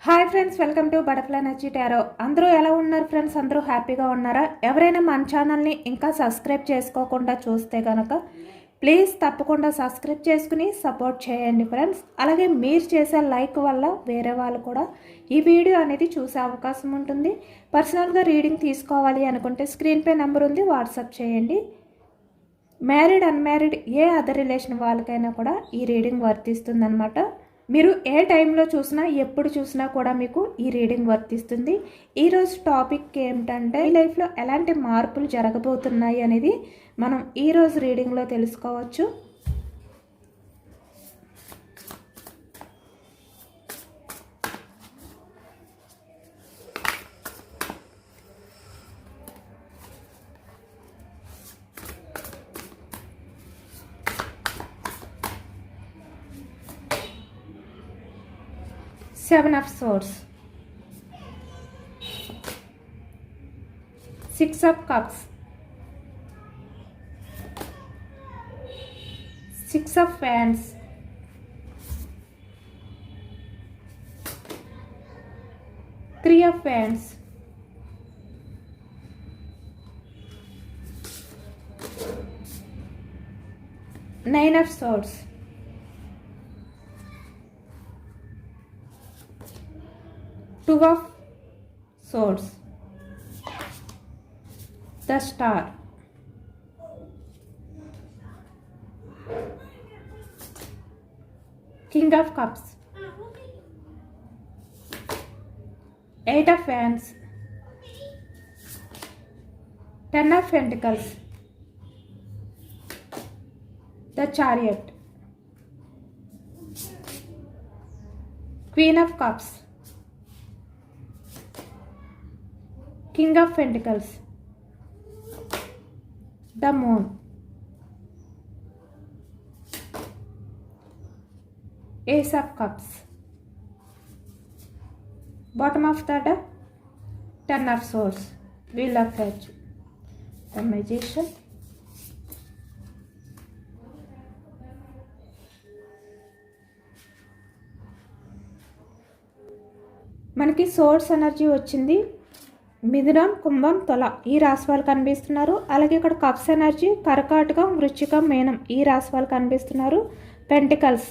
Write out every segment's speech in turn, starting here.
Hi friends, welcome to butterfly energy tarot. అందరూ ఎలా ఉన్నారు ఫ్రెండ్స్? అందరూ హ్యాపీగా ఉన్నారా? ఎవరైనా మన ఛానల్ని ఇంకా సబ్స్క్రైబ్ చేసుకోకుండా చూస్తే కనుక ప్లీజ్ తప్పకుండా సబ్స్క్రైబ్ చేసుకుని సపోర్ట్ చేయండి ఫ్రెండ్స్. అలాగే మీరు చేసే లైక్ వల్ల వేరే వాళ్ళు కూడా ఈ వీడియో అనేది చూసే అవకాశం ఉంటుంది. పర్సనల్గా రీడింగ్ తీసుకోవాలి అనుకుంటే స్క్రీన్పై నెంబర్ ఉంది, వాట్సాప్ చేయండి. మ్యారీడ్ అన్మ్యారీడ్ ఏ అదర్ రిలేషన్ వాళ్ళకైనా కూడా ఈ రీడింగ్ వర్తిస్తుందన్నమాట. మీరు ఏ టైంలో చూసినా ఎప్పుడు చూసినా కూడా మీకు ఈ రీడింగ్ వర్తిస్తుంది. ఈరోజు టాపిక్ ఏమిటంటే ఈ లైఫ్లో ఎలాంటి మార్పులు జరగబోతున్నాయి అనేది మనం ఈరోజు రీడింగ్లో తెలుసుకోవచ్చు. Seven of Swords, Six of Cups, Six of Wands, Three of Wands, Nine of Swords, Two of Swords, the Star, King of Cups, Eight of Wands, Ten of Pentacles, the Chariot, Queen of Cups, King of Pentacles, the Moon, Ace of Cups, bottom of the deck, Ten of Swords, Wheel of Fortune, the Magician, మనకి source energy వచ్చింది. మిథునం, కుంభం, తుల ఈ రాశి వాళ్ళు కనిపిస్తున్నారు. అలాగే ఇక్కడ cups energy కర్కాటకం, వృశ్చికం, మీనం ఈ రాశి వాళ్ళు కనిపిస్తున్నారు. పెంటికల్స్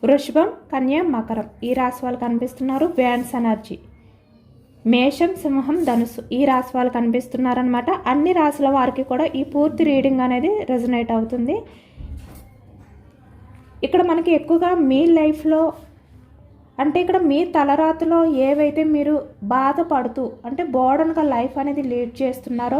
వృషభం, కన్య, మకరం ఈ రాశి వాళ్ళు కనిపిస్తున్నారు. వ్యాన్స్ ఎనర్జీ మేషం, సింహం, ధనుసు ఈ రాశి వాళ్ళు కనిపిస్తున్నారనమాట. అన్ని రాశుల వారికి కూడా ఈ పూర్తి రీడింగ్ అనేది రెజొనేట్ అవుతుంది. ఇక్కడ మనకి ఎక్కువగా మీ లైఫ్లో అంటే ఇక్కడ మీ తలరాతలో ఏవైతే మీరు బాధపడుతూ అంటే బోర్డన్గా లైఫ్ అనేది లీడ్ చేస్తున్నారో,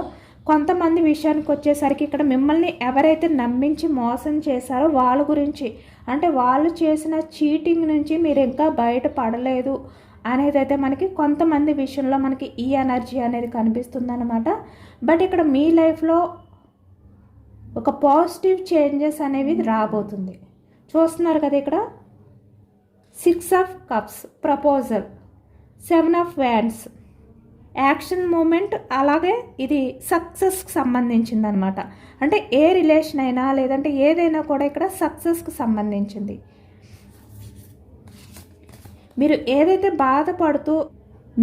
కొంతమంది విషయానికి వచ్చేసరికి ఇక్కడ మిమ్మల్ని ఎవరైతే నమ్మించి మోసం చేశారో వాళ్ళ గురించి అంటే వాళ్ళు చేసిన చీటింగ్ నుంచి మీరు ఇంకా బయటపడలేదు అనేది అయితే మనకి కొంతమంది విషయంలో మనకి ఈ ఎనర్జీ అనేది కనిపిస్తుంది అనమాట. బట్ ఇక్కడ మీ లైఫ్లో ఒక పాజిటివ్ చేంజెస్ అనేవి రాబోతుంది. చూస్తున్నారు కదా ఇక్కడ six of cups proposal, seven of wands action moment, అలాగే ఇది సక్సెస్కి సంబంధించింది అనమాట. అంటే ఏ రిలేషన్ అయినా లేదంటే ఏదైనా కూడా ఇక్కడ సక్సెస్కి సంబంధించింది. మీరు ఏదైతే బాధపడుతూ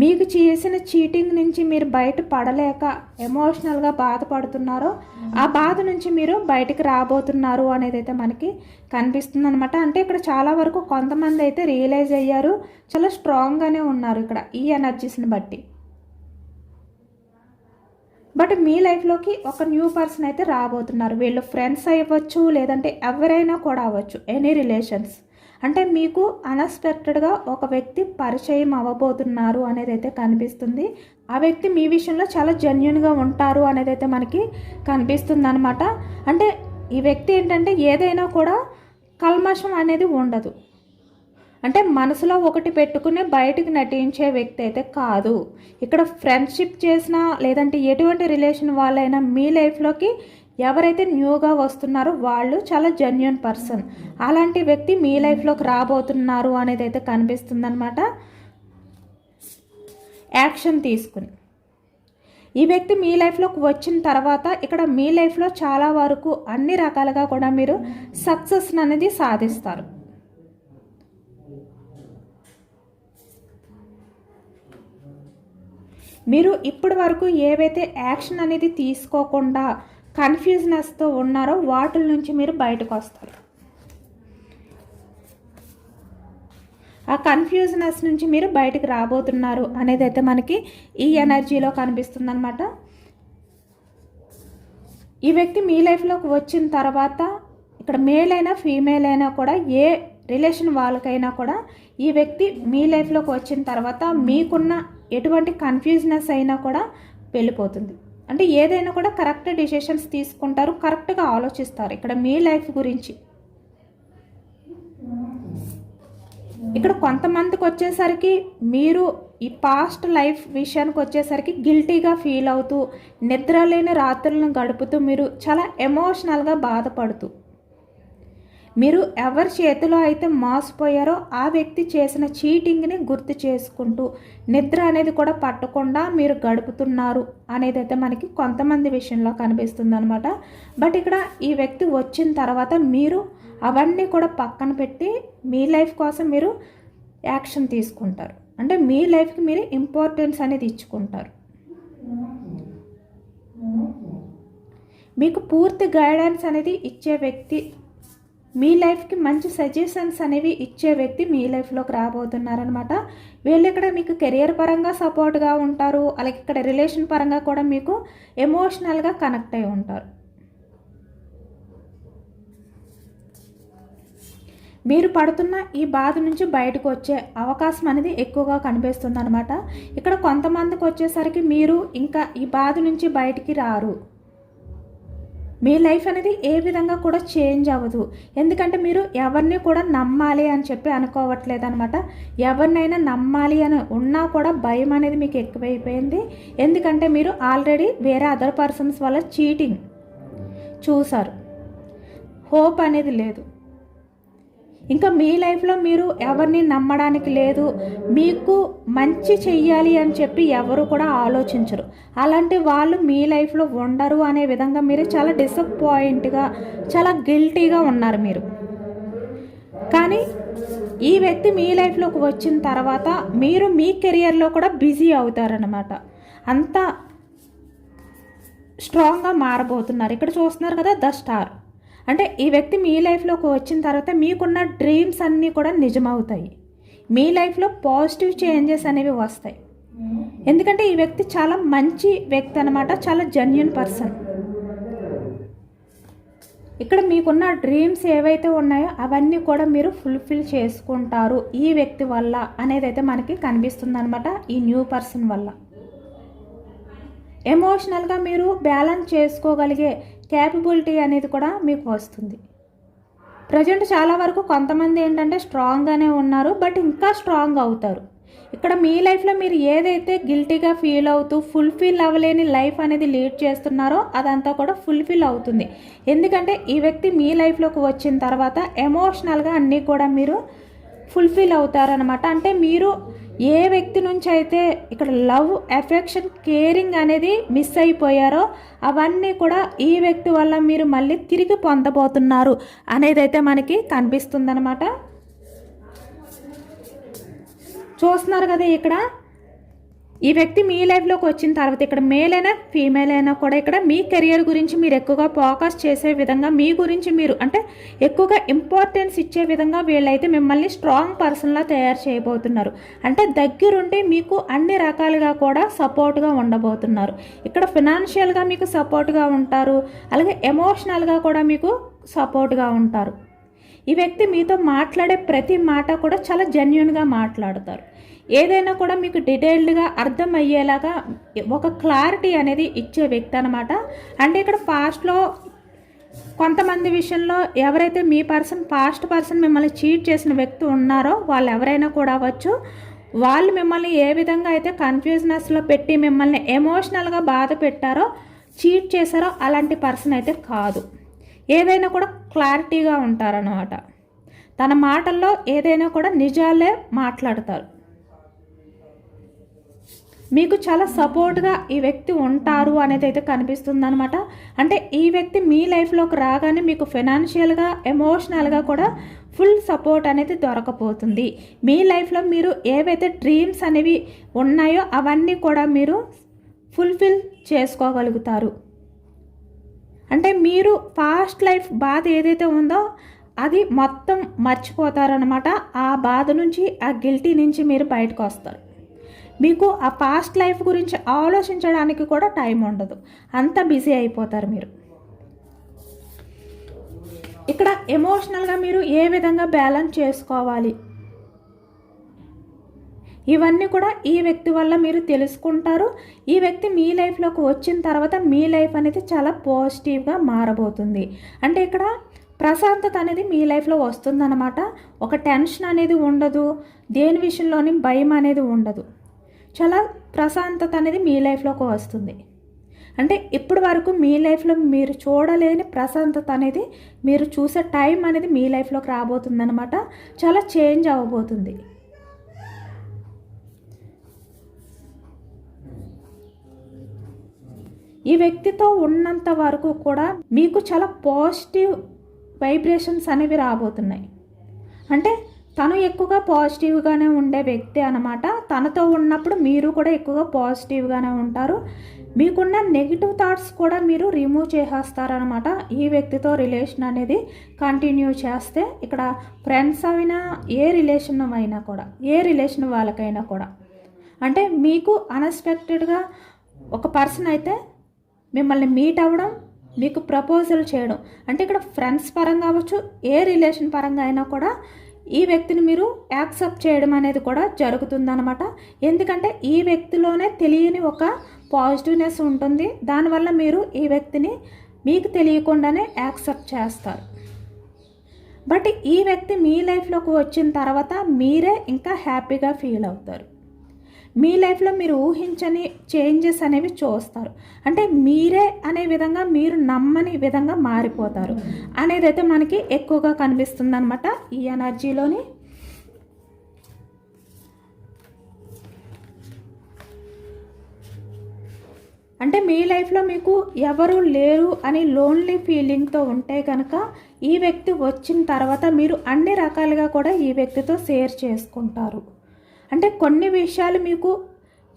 మీకు చేసిన చీటింగ్ నుంచి మీరు బయట పడలేక ఎమోషనల్గా బాధపడుతున్నారో ఆ బాధ నుంచి మీరు బయటికి రాబోతున్నారు అనేది అయితే మనకి కనిపిస్తుంది అనమాట. అంటే ఇక్కడ చాలా వరకు కొంతమంది అయితే రియలైజ్ అయ్యారు, చాలా స్ట్రాంగ్గానే ఉన్నారు ఇక్కడ ఈ ఎనర్జీస్ని బట్టి. బట్ మీ లైఫ్లోకి ఒక న్యూ పర్సన్ అయితే రాబోతున్నారు. వీళ్ళు ఫ్రెండ్స్ అవ్వచ్చు లేదంటే ఎవరైనా కూడా అవ్వచ్చు, ఎనీ రిలేషన్స్. అంటే మీకు అన్ఎక్స్పెక్టెడ్గా ఒక వ్యక్తి పరిచయం అవ్వబోతున్నారు అనేది అయితే కనిపిస్తుంది. ఆ వ్యక్తి మీ విషయంలో చాలా జెన్యున్గా ఉంటారు అనేది అయితే మనకి కనిపిస్తుంది అనమాట. అంటే ఈ వ్యక్తి ఏంటంటే ఏదైనా కూడా కల్మషం అనేది ఉండదు. అంటే మనసులో ఒకటి పెట్టుకుని బయటికి నటించే వ్యక్తి అయితే కాదు. ఇక్కడ ఫ్రెండ్షిప్ చేసినా లేదంటే ఎటువంటి రిలేషన్ వాళ్ళైనా మీ లైఫ్లోకి ఎవరైతే న్యూగా వస్తున్నారో వాళ్ళు చాలా జెన్యున్ పర్సన్. అలాంటి వ్యక్తి మీ లైఫ్లోకి రాబోతున్నారు అనేది అయితే కనిపిస్తుందన్నమాట. యాక్షన్ తీసుకుని ఈ వ్యక్తి మీ లైఫ్లోకి వచ్చిన తర్వాత ఇక్కడ మీ లైఫ్లో చాలా వరకు అన్ని రకాలుగా కూడా మీరు సక్సెస్ అనేది సాధిస్తారు. మీరు ఇప్పటి వరకు ఏవైతే యాక్షన్ అనేది తీసుకోకుండా కన్ఫ్యూజనెస్తో ఉన్నారో వాటి నుంచి మీరు బయటకు వస్తారు. ఆ కన్ఫ్యూజనెస్ నుంచి మీరు బయటకు రాబోతున్నారు అనేది అయితే మనకి ఈ ఎనర్జీలో కనిపిస్తుంది అనమాట. ఈ వ్యక్తి మీ లైఫ్లోకి వచ్చిన తర్వాత ఇక్కడ మేల్ అయినా ఫీమేల్ అయినా కూడా ఏ రిలేషన్ వాళ్ళకైనా కూడా ఈ వ్యక్తి మీ లైఫ్లోకి వచ్చిన తర్వాత మీకున్న ఎటువంటి కన్ఫ్యూజనెస్ అయినా కూడా వెళ్ళిపోతుంది. అంటే ఏదైనా కూడా కరెక్ట్ డిసిషన్స్ తీసుకుంటారు, కరెక్ట్గా ఆలోచిస్తారు ఇక్కడ మీ లైఫ్ గురించి. ఇక్కడ కొంతమందికి వచ్చేసరికి మీరు ఈ పాస్ట్ లైఫ్ విషయానికి వచ్చేసరికి గిల్టీగా ఫీల్ అవుతూ నిద్ర లేని రాత్రులను గడుపుతూ మీరు చాలా ఎమోషనల్గా బాధపడుతూ మీరు ఎవరి చేతిలో అయితే మోసపోయారో ఆ వ్యక్తి చేసిన చీటింగ్ని గుర్తు చేసుకుంటూ నిద్ర అనేది కూడా పట్టకుండా మీరు గడుపుతున్నారు అనేది అయితే మనకి కొంతమంది విషయంలో కనిపిస్తుంది అనమాట. బట్ ఇక్కడ ఈ వ్యక్తి వచ్చిన తర్వాత మీరు అవన్నీ కూడా పక్కన పెట్టి మీ లైఫ్ కోసం మీరు యాక్షన్ తీసుకుంటారు. అంటే మీ లైఫ్కి మీరు ఇంపార్టెన్స్ అనేది ఇచ్చుకుంటారు. మీకు పూర్తి గైడెన్స్ అనేది ఇచ్చే వ్యక్తి, మీ లైఫ్కి మంచి సజెషన్స్ అనేవి ఇచ్చే వ్యక్తి మీ లైఫ్లోకి రాబోతున్నారనమాట. వీళ్ళు ఇక్కడ మీకు కెరియర్ పరంగా సపోర్ట్గా ఉంటారు, అలాగే ఇక్కడ రిలేషన్ పరంగా కూడా మీకు ఎమోషనల్గా కనెక్ట్ అయి ఉంటారు. మీరు పడుతున్న ఈ బాధ నుంచి బయటకు వచ్చే అవకాశం అనేది ఎక్కువగా కనిపిస్తుంది అనమాట. ఇక్కడ కొంతమందికి వచ్చేసరికి మీరు ఇంకా ఈ బాధ నుంచి బయటికి రారు. మీ లైఫ్ అనేది ఏ విధంగా కూడా చేంజ్ అవ్వదు. ఎందుకంటే మీరు ఎవరిని కూడా నమ్మాలి అని చెప్పి అనుకోవట్లేదు అనమాట. ఎవరినైనా నమ్మాలి అని ఉన్నా కూడా భయం అనేది మీకు ఎక్కువైపోయింది. ఎందుకంటే మీరు ఆల్రెడీ వేరే అదర్ పర్సన్స్ వల్ల చీటింగ్ చూసారు. హోప్ అనేది లేదు. ఇంకా మీ లైఫ్లో మీరు ఎవరిని నమ్మడానికి లేదు. మీకు మంచి చెయ్యాలి అని చెప్పి ఎవరు కూడా ఆలోచించరు. అలాంటి వాళ్ళు మీ లైఫ్లో ఉండరు అనే విధంగా మీరు చాలా డిసప్పాయింట్గా, చాలా గిల్టీగా ఉన్నారు మీరు. కానీ ఈ వ్యక్తి మీ లైఫ్లోకి వచ్చిన తర్వాత మీరు మీ కెరియర్లో కూడా బిజీ అవుతారనమాట. అంత స్ట్రాంగ్గా మారబోతున్నారు. ఇక్కడ చూస్తున్నారు కదా, ద స్టార్. అంటే ఈ వ్యక్తి మీ లైఫ్లోకి వచ్చిన తర్వాత మీకున్న డ్రీమ్స్ అన్నీ కూడా నిజమవుతాయి. మీ లైఫ్లో పాజిటివ్ చేంజెస్ అనేవి వస్తాయి. ఎందుకంటే ఈ వ్యక్తి చాలా మంచి వ్యక్తి అనమాట, చాలా జెన్యూన్ పర్సన్. ఇక్కడ మీకున్న డ్రీమ్స్ ఏవైతే ఉన్నాయో అవన్నీ కూడా మీరు ఫుల్ఫిల్ చేసుకుంటారు ఈ వ్యక్తి వల్ల అనేది అయితే మనకి కనిపిస్తుంది అనమాట. ఈ న్యూ పర్సన్ వల్ల ఎమోషనల్గా మీరు బ్యాలెన్స్ చేసుకోగలిగే క్యాపబిలిటీ అనేది కూడా మీకు వస్తుంది. ప్రజెంట్ చాలా వరకు కొంతమంది ఏంటంటే స్ట్రాంగ్గానే ఉన్నారు, బట్ ఇంకా స్ట్రాంగ్ అవుతారు. ఇక్కడ మీ లైఫ్లో మీరు ఏదైతే గిల్టీగా ఫీల్ అవుతూ ఫుల్ఫిల్ అవ్వలేని లైఫ్ అనేది లీడ్ చేస్తున్నారో అదంతా కూడా ఫుల్ఫిల్ అవుతుంది. ఎందుకంటే ఈ వ్యక్తి మీ లైఫ్లోకి వచ్చిన తర్వాత ఎమోషనల్గా అన్నీ కూడా మీరు ఫుల్ఫిల్ అవుతారనమాట. అంటే మీరు ఏ వ్యక్తి నుంచి అయితే ఇక్కడ లవ్, ఎఫెక్షన్, కేరింగ్ అనేది మిస్ అయిపోయారో అవన్నీ కూడా ఈ వ్యక్తి వల్ల మీరు మళ్ళీ తిరిగి పొందబోతున్నారు అనేది అయితే మనకి కనిపిస్తుందన్నమాట. చూస్తున్నారు కదా, ఇక్కడ ఈ వ్యక్తి మీ లైఫ్లోకి వచ్చిన తర్వాత ఇక్కడ మేల్ అయినా ఫీమేల్ అయినా కూడా ఇక్కడ మీ కెరియర్ గురించి మీరు ఎక్కువగా ఫోకస్ చేసే విధంగా, మీ గురించి మీరు అంటే ఎక్కువగా ఇంపార్టెన్స్ ఇచ్చే విధంగా వీళ్ళైతే మిమ్మల్ని స్ట్రాంగ్ పర్సన్లా తయారు చేయబోతున్నారు. అంటే దగ్గరుండి మీకు అన్ని రకాలుగా కూడా సపోర్ట్గా ఉండబోతున్నారు. ఇక్కడ ఫినాన్షియల్గా మీకు సపోర్ట్గా ఉంటారు, అలాగే ఎమోషనల్గా కూడా మీకు సపోర్ట్గా ఉంటారు. ఈ వ్యక్తి మీతో మాట్లాడే ప్రతి మాట కూడా చాలా జెన్యూన్గా మాట్లాడతారు. ఏదైనా కూడా మీకు డీటెయిల్డ్గా అర్థమయ్యేలాగా ఒక క్లారిటీ అనేది ఇచ్చే వ్యక్తి అనమాట. అంటే ఇక్కడ పాస్ట్లో కొంతమంది విషయంలో ఎవరైతే మీ పాస్ట్ పర్సన్ మిమ్మల్ని చీట్ చేసిన వ్యక్తి ఉన్నారో వాళ్ళు ఎవరైనా కూడా అవ్వచ్చు. వాళ్ళు మిమ్మల్ని ఏ విధంగా అయితే కన్ఫ్యూజనెస్లో పెట్టి మిమ్మల్ని ఎమోషనల్గా బాధ పెట్టారో, చీట్ చేశారో అలాంటి పర్సన్ అయితే కాదు. ఏదైనా కూడా క్లారిటీగా ఉంటారన్నమాట. తన మాటల్లో ఏదైనా కూడా నిజాలే మాట్లాడతారు. మీకు చాలా సపోర్ట్గా ఈ వ్యక్తి ఉంటారు అనేది అయితే కనిపిస్తుంది అనమాట. అంటే ఈ వ్యక్తి మీ లైఫ్లోకి రాగానే మీకు ఫైనాన్షియల్గా, ఎమోషనల్గా కూడా ఫుల్ సపోర్ట్ అనేది దొరకపోతుంది. మీ లైఫ్లో మీరు ఏవైతే డ్రీమ్స్ అనేవి ఉన్నాయో అవన్నీ కూడా మీరు ఫుల్ఫిల్ చేసుకోగలుగుతారు. అంటే మీరు పాస్ట్ లైఫ్ బాధ ఏదైతే ఉందో అది మొత్తం మర్చిపోతారనమాట. ఆ బాధ నుంచి, ఆ గిల్టీ నుంచి మీరు బయటకు వస్తారు. మీకు ఆ పాస్ట్ లైఫ్ గురించి ఆలోచించడానికి కూడా టైం ఉండదు, అంత బిజీ అయిపోతారు మీరు. ఇక్కడ ఎమోషనల్గా మీరు ఏ విధంగా బ్యాలెన్స్ చేసుకోవాలి ఇవన్నీ కూడా ఈ వ్యక్తి వల్ల మీరు తెలుసుకుంటారు. ఈ వ్యక్తి మీ లైఫ్లోకి వచ్చిన తర్వాత మీ లైఫ్ అనేది చాలా పాజిటివ్గా మారబోతుంది. అంటే ఇక్కడ ప్రశాంతత అనేది మీ లైఫ్లో వస్తుందన్నమాట. ఒక టెన్షన్ అనేది ఉండదు, దేని విషయంలోని భయం అనేది ఉండదు. చాలా ప్రశాంతత అనేది మీ లైఫ్లోకి వస్తుంది. అంటే ఇప్పటి వరకు మీ లైఫ్లో మీరు చూడలేని ప్రశాంతత అనేది మీరు చూసే టైం అనేది మీ లైఫ్లోకి రాబోతుంది అనమాట. చాలా చేంజ్ అవ్వబోతుంది. ఈ వ్యక్తితో ఉన్నంత వరకు కూడా మీకు చాలా పాజిటివ్ వైబ్రేషన్స్ అనేవి రాబోతున్నాయి. అంటే తను ఎక్కువగా పాజిటివ్గానే ఉండే వ్యక్తి అనమాట. తనతో ఉన్నప్పుడు మీరు కూడా ఎక్కువగా పాజిటివ్గానే ఉంటారు. మీకున్న నెగిటివ్ థాట్స్ కూడా మీరు రిమూవ్ చేసేస్తారనమాట. ఈ వ్యక్తితో రిలేషన్ అనేది కంటిన్యూ చేస్తే ఇక్కడ ఫ్రెండ్స్ అయినా, ఏ రిలేషన్ అయినా కూడా, ఏ రిలేషన్ వాళ్ళకైనా కూడా, అంటే మీకు అన్ఎక్స్పెక్టెడ్గా ఒక పర్సన్ అయితే మిమ్మల్ని మీట్ అవ్వడం, మీకు ప్రపోజల్ చేయడం, అంటే ఇక్కడ ఫ్రెండ్స్ పరంగా అవ్వచ్చు, ఏ రిలేషన్ పరంగా అయినా కూడా ఈ వ్యక్తిని మీరు యాక్సెప్ట్ చేయడం అనేది కూడా జరుగుతుందన్నమాట. ఎందుకంటే ఈ వ్యక్తిలోనే తెలియని ఒక పాజిటివ్నెస్ ఉంటుంది. దానివల్ల మీరు ఈ వ్యక్తిని మీకు తెలియకుండానే యాక్సెప్ట్ చేస్తారు. బట్ ఈ వ్యక్తి మీ లైఫ్లోకి వచ్చిన తర్వాత మీరే ఇంకా హ్యాపీగా ఫీల్ అవుతారు. మీ లైఫ్లో మీరు ఊహించని చేంజెస్ అనేవి చూస్తారు. అంటే మీరే అనే విధంగా, మీరు నమ్మని విధంగా మారిపోతారు అనేది అయితే మనకి ఎక్కువగా కనిపిస్తుంది అనమాట ఈ ఎనర్జీలోని. అంటే మీ లైఫ్లో మీకు ఎవరు లేరు అని లోన్లీ ఫీలింగ్తో ఉంటే కనుక ఈ వ్యక్తి వచ్చిన తర్వాత మీరు అన్ని రకాలుగా కూడా ఈ వ్యక్తితో షేర్ చేసుకుంటారు. అంటే కొన్ని విషయాలు మీకు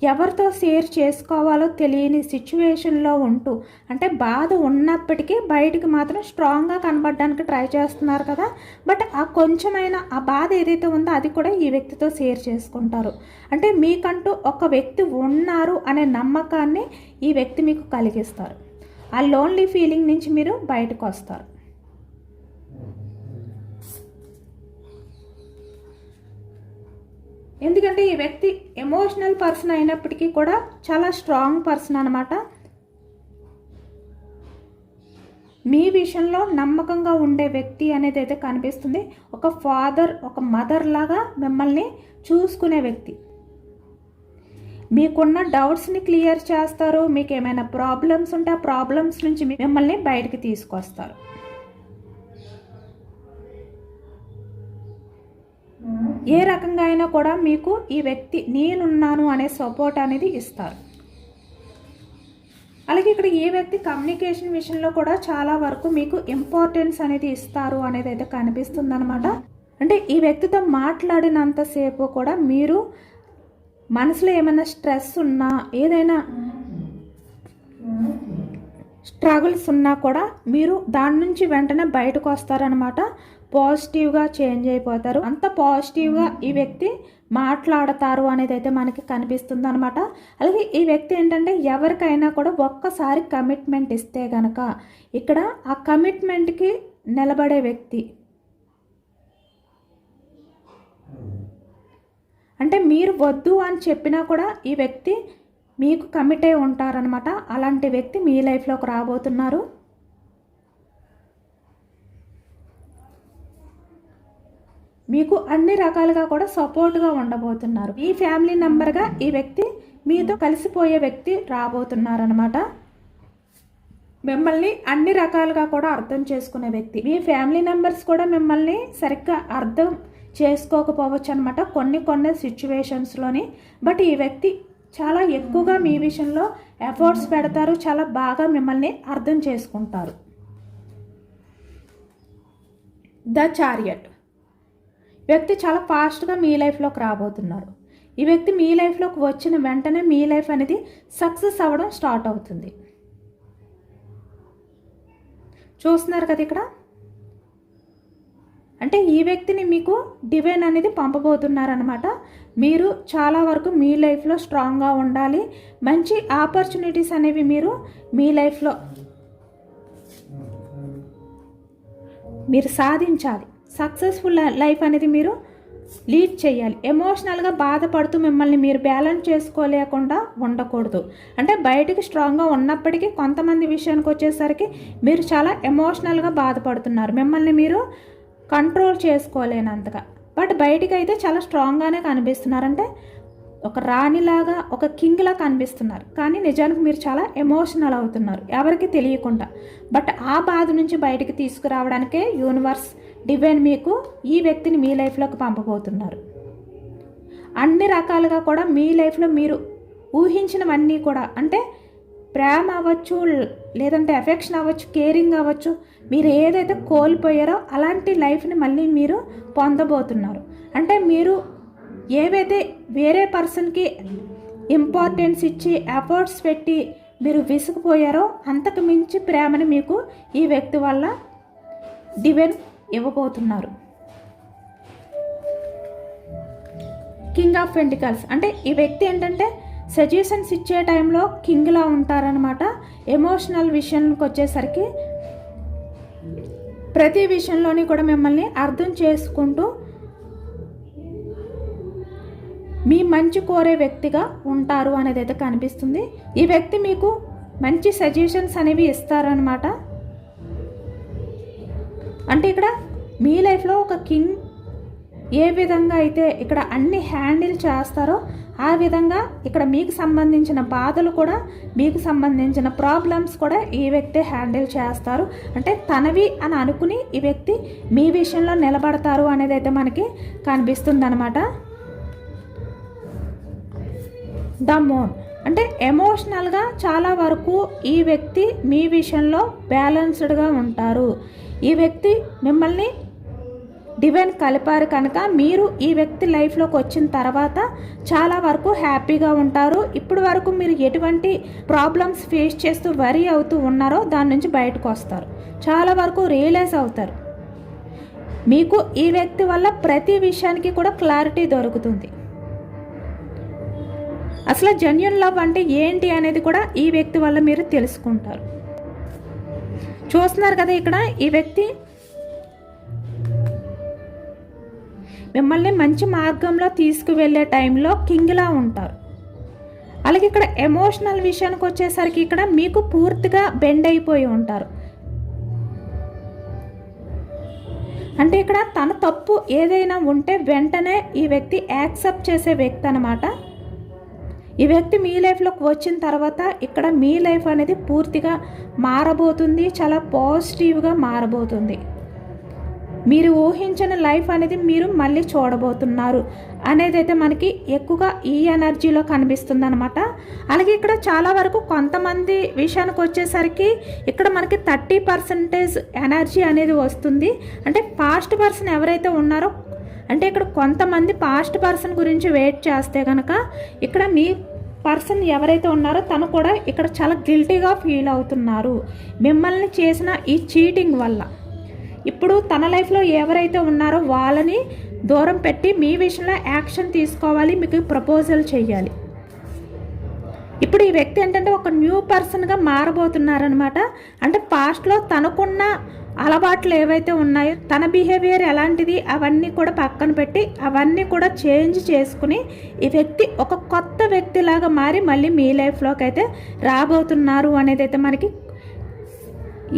ఎవరితో షేర్ చేసుకోవాలో తెలియని సిచ్యువేషన్లో ఉంటూ, అంటే బాధ ఉన్నప్పటికీ బయటికి మాత్రం స్ట్రాంగ్గా కనబడడానికి ట్రై చేస్తున్నారు కదా. బట్ ఆ కొంచెమైన ఆ బాధ ఏదైతే ఉందో అది కూడా ఈ వ్యక్తితో షేర్ చేసుకుంటారు. అంటే మీకంటూ ఒక వ్యక్తి ఉన్నారు అనే నమ్మకాన్ని ఈ వ్యక్తి మీకు కలిగిస్తారు. ఆ లోన్లీ ఫీలింగ్ నుంచి మీరు బయటకు వస్తారు. ఎందుకంటే ఈ వ్యక్తి ఎమోషనల్ పర్సన్ అయినప్పటికీ కూడా చాలా స్ట్రాంగ్ పర్సన్ అనమాట. మీ విషయంలో నమ్మకంగా ఉండే వ్యక్తి అనేది అయితే కనిపిస్తుంది. ఒక ఫాదర్, ఒక మదర్ లాగా మిమ్మల్ని చూసుకునే వ్యక్తి. మీకున్న డౌట్స్ని క్లియర్ చేస్తారు. మీకు ఏమైనా ప్రాబ్లమ్స్ ఉంటే ఆ ప్రాబ్లమ్స్ నుంచి మిమ్మల్ని బయటికి తీసుకొస్తారు. ఏ రకంగా అయినా కూడా మీకు ఈ వ్యక్తి నేనున్నాను అనే సపోర్ట్ అనేది ఇస్తారు. అలాగే ఇక్కడ ఈ వ్యక్తి కమ్యూనికేషన్ విషయంలో కూడా చాలా వరకు మీకు ఇంపార్టెన్స్ అనేది ఇస్తారు అనేది అయితే కనిపిస్తుంది అనమాట. అంటే ఈ వ్యక్తితో మాట్లాడినంతసేపు కూడా మీరు మనసులో ఏమైనా స్ట్రెస్ ఉన్నా, ఏదైనా స్ట్రగుల్స్ ఉన్నా కూడా మీరు దాని నుంచి వెంటనే బయటకు వస్తారనమాట. పాజిటివ్గా చేంజ్ అయిపోతారు. అంత పాజిటివ్గా ఈ వ్యక్తి మాట్లాడతారు అనేది అయితే మనకి కనిపిస్తుంది అనమాట. అలాగే ఈ వ్యక్తి ఏంటంటే ఎవరికైనా కూడా ఒక్కసారి కమిట్మెంట్ ఇస్తే గనక ఇక్కడ ఆ కమిట్మెంట్కి నిలబడే వ్యక్తి. అంటే మీరు వద్దు అని చెప్పినా కూడా ఈ వ్యక్తి మీకు కమిట్ అయి ఉంటారనమాట. అలాంటి వ్యక్తి మీ లైఫ్లోకి రాబోతున్నారు. మీకు అన్ని రకాలుగా కూడా సపోర్ట్గా ఉండబోతున్నారు. ఈ ఫ్యామిలీ మెంబర్గా ఈ వ్యక్తి మీతో కలిసిపోయే వ్యక్తి రాబోతున్నారనమాట. మిమ్మల్ని అన్ని రకాలుగా కూడా అర్థం చేసుకునే వ్యక్తి. మీ ఫ్యామిలీ మెంబర్స్ కూడా మిమ్మల్ని సరిగ్గా అర్థం చేసుకోకపోవచ్చు అనమాట కొన్ని సిచ్యువేషన్స్లోని. బట్ ఈ వ్యక్తి చాలా ఎక్కువగా మీ విషయంలో ఎఫర్ట్స్ పెడతారు. చాలా బాగా మిమ్మల్ని అర్థం చేసుకుంటారు. ద చారియట్ వ్యక్తి చాలా ఫాస్ట్గా మీ లైఫ్లోకి రాబోతున్నారు. ఈ వ్యక్తి మీ లైఫ్లోకి వచ్చిన వెంటనే మీ లైఫ్ అనేది సక్సెస్ అవ్వడం స్టార్ట్ అవుతుంది. చూస్తున్నారు కదా ఇక్కడ. అంటే ఈ వ్యక్తిని మీకు డివైన్ అనేది పంపబోతున్నారనమాట. మీరు చాలా వరకు మీ లైఫ్లో స్ట్రాంగ్గా ఉండాలి. మంచి ఆపర్చునిటీస్ అనేవి మీరు మీ లైఫ్లో మీరు సాధించాలి. సక్సెస్ఫుల్ లైఫ్ అనేది మీరు లీడ్ చేయాలి. ఎమోషనల్గా బాధపడుతూ మిమ్మల్ని మీరు బ్యాలెన్స్ చేసుకోలేకుండా ఉండకూడదు. అంటే బయటికి స్ట్రాంగ్గా ఉన్నప్పటికీ కొంతమంది విషయానికి వచ్చేసరికి మీరు చాలా ఎమోషనల్గా బాధపడుతున్నారు, మిమ్మల్ని మీరు కంట్రోల్ చేసుకోలేనంతగా. బట్ బయటికి అయితే చాలా స్ట్రాంగ్గానే కనిపిస్తున్నారు. అంటే ఒక రాణిలాగా, ఒక కింగ్లా కనిపిస్తున్నారు, కానీ నిజానికి మీరు చాలా ఎమోషనల్ అవుతున్నారు ఎవరికి తెలియకుండా. బట్ ఆ బాధ నుంచి బయటికి తీసుకురావడానికే యూనివర్స్, డివైన్ మీకు ఈ వ్యక్తిని మీ లైఫ్లోకి పంపబోతున్నారు. అన్ని రకాలుగా కూడా మీ లైఫ్లో మీరు ఊహించినవన్నీ కూడా, అంటే ప్రేమ అవ్వచ్చు, లేదంటే ఎఫెక్షన్ అవ్వచ్చు, కేరింగ్ అవ్వచ్చు, మీరు ఏదైతే కోల్పోయారో అలాంటి లైఫ్ని మళ్ళీ మీరు పొందబోతున్నారు. అంటే మీరు ఏవైతే వేరే పర్సన్కి ఇంపార్టెన్స్ ఇచ్చి ఎఫర్ట్స్ పెట్టి మీరు విసిగిపోయారో అంతకు మించి ప్రేమని మీకు ఈ వ్యక్తి వల్ల డివైన్ ఇవ్వబోతున్నారు. కింగ్ ఆఫ్ పెంటికల్స్ అంటే ఈ వ్యక్తి ఏంటంటే సజెషన్స్ ఇచ్చే టైంలో కింగ్లా ఉంటారనమాట. ఎమోషనల్ విషయానికి వచ్చేసరికి ప్రతి విషయంలోని కూడా మిమ్మల్ని అర్థం చేసుకుంటూ మీ మంచి కోరే వ్యక్తిగా ఉంటారు అనేది అయితే కనిపిస్తుంది. ఈ వ్యక్తి మీకు మంచి సజెషన్స్ అనేవి ఇస్తారనమాట. అంటే ఇక్కడ మీ లైఫ్లో ఒక కింగ్ ఏ విధంగా అయితే ఇక్కడ అన్ని హ్యాండిల్ చేస్తారో ఆ విధంగా ఇక్కడ మీకు సంబంధించిన బాధలు కూడా, మీకు సంబంధించిన ప్రాబ్లమ్స్ కూడా ఈ వ్యక్తి హ్యాండిల్ చేస్తారు. అంటే తనవి అని అనుకుని ఈ వ్యక్తి మీ విషయంలో నిలబడతారు అనేది అయితే మనకి కనిపిస్తుంది అనమాట. ద మూన్ అంటే ఎమోషనల్గా చాలా వరకు ఈ వ్యక్తి మీ విషయంలో బ్యాలెన్స్డ్గా ఉంటారు. ఈ వ్యక్తి మిమ్మల్ని డివైన్ కలిపారు కనుక మీరు ఈ వ్యక్తి లైఫ్లోకి వచ్చిన తర్వాత చాలా వరకు హ్యాపీగా ఉంటారు. ఇప్పటి వరకు మీరు ఎటువంటి ప్రాబ్లమ్స్ ఫేస్ చేస్తూ వరీ అవుతూ ఉన్నారో దాని నుంచి బయటకు వస్తారు, చాలా వరకు రియలైజ్ అవుతారు. మీకు ఈ వ్యక్తి వల్ల ప్రతి విషయానికి కూడా క్లారిటీ దొరుకుతుంది. అసలు జెన్యూన్ లవ్ అంటే ఏంటి అనేది కూడా ఈ వ్యక్తి వల్ల మీరు తెలుసుకుంటారు. చూస్తున్నారు కదా ఇక్కడ ఈ వ్యక్తి మిమ్మల్ని మంచి మార్గంలో తీసుకువెళ్ళే టైంలో కింగ్లా ఉంటారు. అలాగే ఇక్కడ ఎమోషనల్ విషయానికి వచ్చేసరికి ఇక్కడ మీకు పూర్తిగా బెండ్ అయిపోయి ఉంటారు. అంటే ఇక్కడ తన తప్పు ఏదైనా ఉంటే వెంటనే ఈ వ్యక్తి యాక్సెప్ట్ చేసే వ్యక్తి అనమాట. ఈ వ్యక్తి మీ లైఫ్లోకి వచ్చిన తర్వాత ఇక్కడ మీ లైఫ్ అనేది పూర్తిగా మారబోతుంది, చాలా పాజిటివ్గా మారబోతుంది. మీరు ఊహించిన లైఫ్ అనేది మీరు మళ్ళీ చూడబోతున్నారు అనేది అయితే మనకి ఎక్కువగా ఈ ఎనర్జీలో కనిపిస్తుంది అనమాట. అలాగే ఇక్కడ చాలా వరకు కొంతమంది విషయానికి వచ్చేసరికి ఇక్కడ మనకి 30% ఎనర్జీ అనేది వస్తుంది. అంటే పాస్ట్ పర్సన్ ఎవరైతే ఉన్నారో, అంటే ఇక్కడ కొంతమంది పాస్ట్ పర్సన్ గురించి వెయిట్ చేస్తే కనుక ఇక్కడ మీ పర్సన్ ఎవరైతే ఉన్నారో తను కూడా ఇక్కడ చాలా గిల్టీగా ఫీల్ అవుతున్నారు మిమ్మల్ని చేసిన ఈ చీటింగ్ వల్ల. ఇప్పుడు తన లైఫ్లో ఎవరైతే ఉన్నారో వాళ్ళని దూరం పెట్టి మీ విషయంలో యాక్షన్ తీసుకోవాలి, మీకు ప్రపోజల్ చేయాలి. ఇప్పుడు ఈ వ్యక్తి ఏంటంటే ఒక న్యూ పర్సన్గా మారబోతున్నారనమాట. అంటే పాస్ట్లో తనకున్న అలవాట్లు ఏవైతే ఉన్నాయో, తన బిహేవియర్ ఎలాంటిది అవన్నీ కూడా పక్కన పెట్టి అవన్నీ కూడా చేంజ్ చేసుకుని ఈ వ్యక్తి ఒక కొత్త వ్యక్తిలాగా మారి మళ్ళీ మీ లైఫ్లోకి అయితే రాబోతున్నారు అనేది అయితే మనకి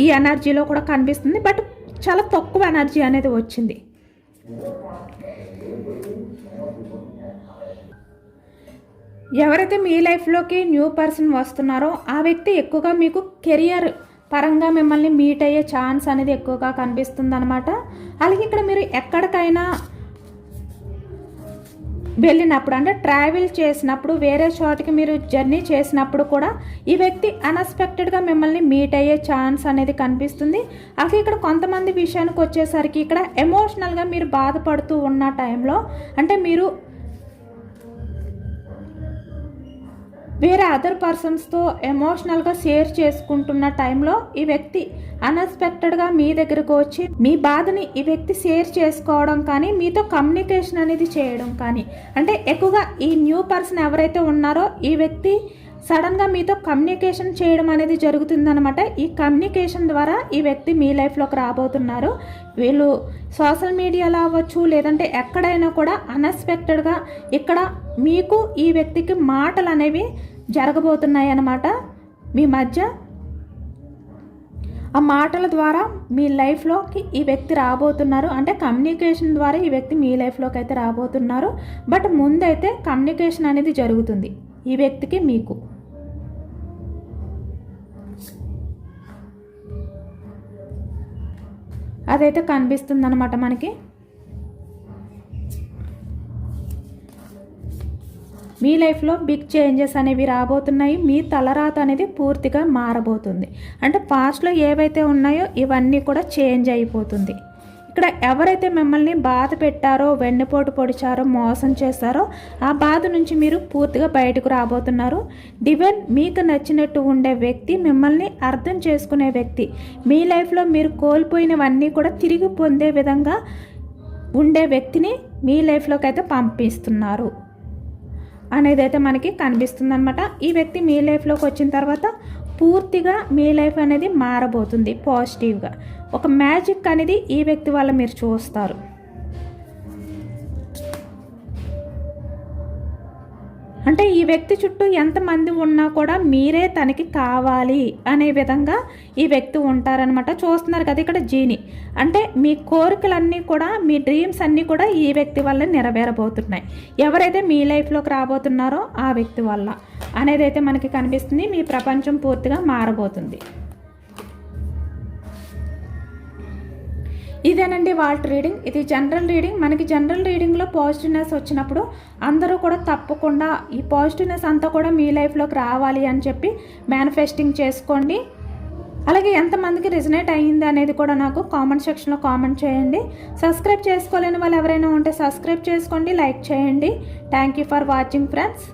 ఈ ఎనర్జీలో కూడా కనిపిస్తుంది. బట్ చాలా తక్కువ ఎనర్జీ అనేది వచ్చింది. ఎవరైతే మీ లైఫ్లోకి న్యూ పర్సన్ వస్తున్నారో ఆ వ్యక్తి ఎక్కువగా మీకు కెరియర్ పరంగా మిమ్మల్ని మీట్ అయ్యే ఛాన్స్ అనేది ఎక్కువగా కనిపిస్తుంది అనమాట. అలాగే ఇక్కడ మీరు ఎక్కడికైనా వెళ్ళినప్పుడు, అంటే ట్రావెల్ చేసినప్పుడు, వేరే చోటికి మీరు జర్నీ చేసినప్పుడు కూడా ఈ వ్యక్తి అన్ఎక్స్పెక్టెడ్గా మిమ్మల్ని మీట్ అయ్యే ఛాన్స్ అనేది కనిపిస్తుంది. అలాగే ఇక్కడ కొంతమంది విషయానికి వచ్చేసరికి ఇక్కడ ఎమోషనల్గా మీరు బాధపడుతూ ఉన్న టైంలో, అంటే మీరు వేరే అదర్ పర్సన్స్తో ఎమోషనల్గా షేర్ చేసుకుంటున్న టైంలో ఈ వ్యక్తి అన్ఎక్స్పెక్టెడ్గా మీ దగ్గరకు వచ్చి మీ బాధని ఈ వ్యక్తి షేర్ చేసుకోవడం కానీ మీతో కమ్యూనికేషన్ అనేది చేయడం కానీ, అంటే ఎక్కువగా ఈ న్యూ పర్సన్ ఎవరైతే ఉన్నారో ఈ వ్యక్తి సడన్గా మీతో కమ్యూనికేషన్ చేయడం అనేది జరుగుతుందన్నమాట. ఈ కమ్యూనికేషన్ ద్వారా ఈ వ్యక్తి మీ లైఫ్లోకి రాబోతున్నారు. వీళ్ళు సోషల్ మీడియాలో అవ్వచ్చు, లేదంటే ఎక్కడైనా కూడా అన్ఎక్స్పెక్టెడ్గా ఇక్కడ మీకు ఈ వ్యక్తికి మాటలు అనేవి జరగబోతున్నాయి అన్నమాట మీ మధ్య. ఆ మాటల ద్వారా మీ లైఫ్లోకి ఈ వ్యక్తి రాబోతున్నారు. అంటే కమ్యూనికేషన్ ద్వారా ఈ వ్యక్తి మీ లైఫ్లోకి అయితే రాబోతున్నారు. బట్ ముందైతే కమ్యూనికేషన్ అనేది జరుగుతుంది ఈ వ్యక్తికి మీకు. అదైతే కనిపిస్తుంది అన్నమాట మనకి. మీ లైఫ్లో బిగ్ చేంజెస్ అనేవి రాబోతున్నాయి. మీ తలరాత అనేది పూర్తిగా మారబోతుంది. అంటే పాస్ట్లో ఏవైతే ఉన్నాయో ఇవన్నీ కూడా చేంజ్ అయిపోతుంది. ఇక్కడ ఎవరైతే మిమ్మల్ని బాధ పెట్టారో, వెన్నుపోటు పొడిచారో, మోసం చేశారో ఆ బాధ నుంచి మీరు పూర్తిగా బయటకు రాబోతున్నారు. డివైన్ మీకు నచ్చినట్టు ఉండే వ్యక్తి, మిమ్మల్ని అర్థం చేసుకునే వ్యక్తి, మీ లైఫ్లో మీరు కోల్పోయినవన్నీ కూడా తిరిగి పొందే విధంగా ఉండే వ్యక్తిని మీ లైఫ్లోకి అయితే పంపిస్తున్నారు అనేది అయితే మనకి కనిపిస్తుంది అనమాట. ఈ వ్యక్తి మీ లైఫ్లోకి వచ్చిన తర్వాత పూర్తిగా మీ లైఫ్ అనేది మారబోతుంది పాజిటివ్గా. ఒక మ్యాజిక్ అనేది ఈ వ్యక్తి వల్ల మీరు చూస్తారు. అంటే ఈ వ్యక్తి చుట్టూ ఎంతమంది ఉన్నా కూడా మీరే తనకి కావాలి అనే విధంగా ఈ వ్యక్తి ఉంటారనమాట. చూస్తున్నారు కదా ఇక్కడ జీని, అంటే మీ కోరికలన్నీ కూడా, మీ డ్రీమ్స్ అన్నీ కూడా ఈ వ్యక్తి వల్ల నెరవేరబోతున్నాయి. ఎవరైతే మీ లైఫ్లోకి రాబోతున్నారో ఆ వ్యక్తి వల్ల అనేది అయితే మనకి కనిపిస్తుంది. మీ ప్రపంచం పూర్తిగా మారబోతుంది. ఇదేనండి వాళ్ళ రీడింగ్. ఇది జనరల్ రీడింగ్. మనకి జనరల్ రీడింగ్లో పాజిటివ్నెస్ వచ్చినప్పుడు అందరూ కూడా తప్పకుండా ఈ పాజిటివ్నెస్ అంతా కూడా మీ లైఫ్లోకి రావాలి అని చెప్పి మేనిఫెస్టింగ్ చేసుకోండి. అలాగే ఎంతమందికి రిజనేట్ అయ్యింది అనేది కూడా నాకు కామెంట్ సెక్షన్లో కామెంట్ చేయండి. సబ్స్క్రైబ్ చేసుకోలేని వాళ్ళు ఎవరైనా ఉంటే సబ్స్క్రైబ్ చేసుకోండి, లైక్ చేయండి. Thank you for watching friends.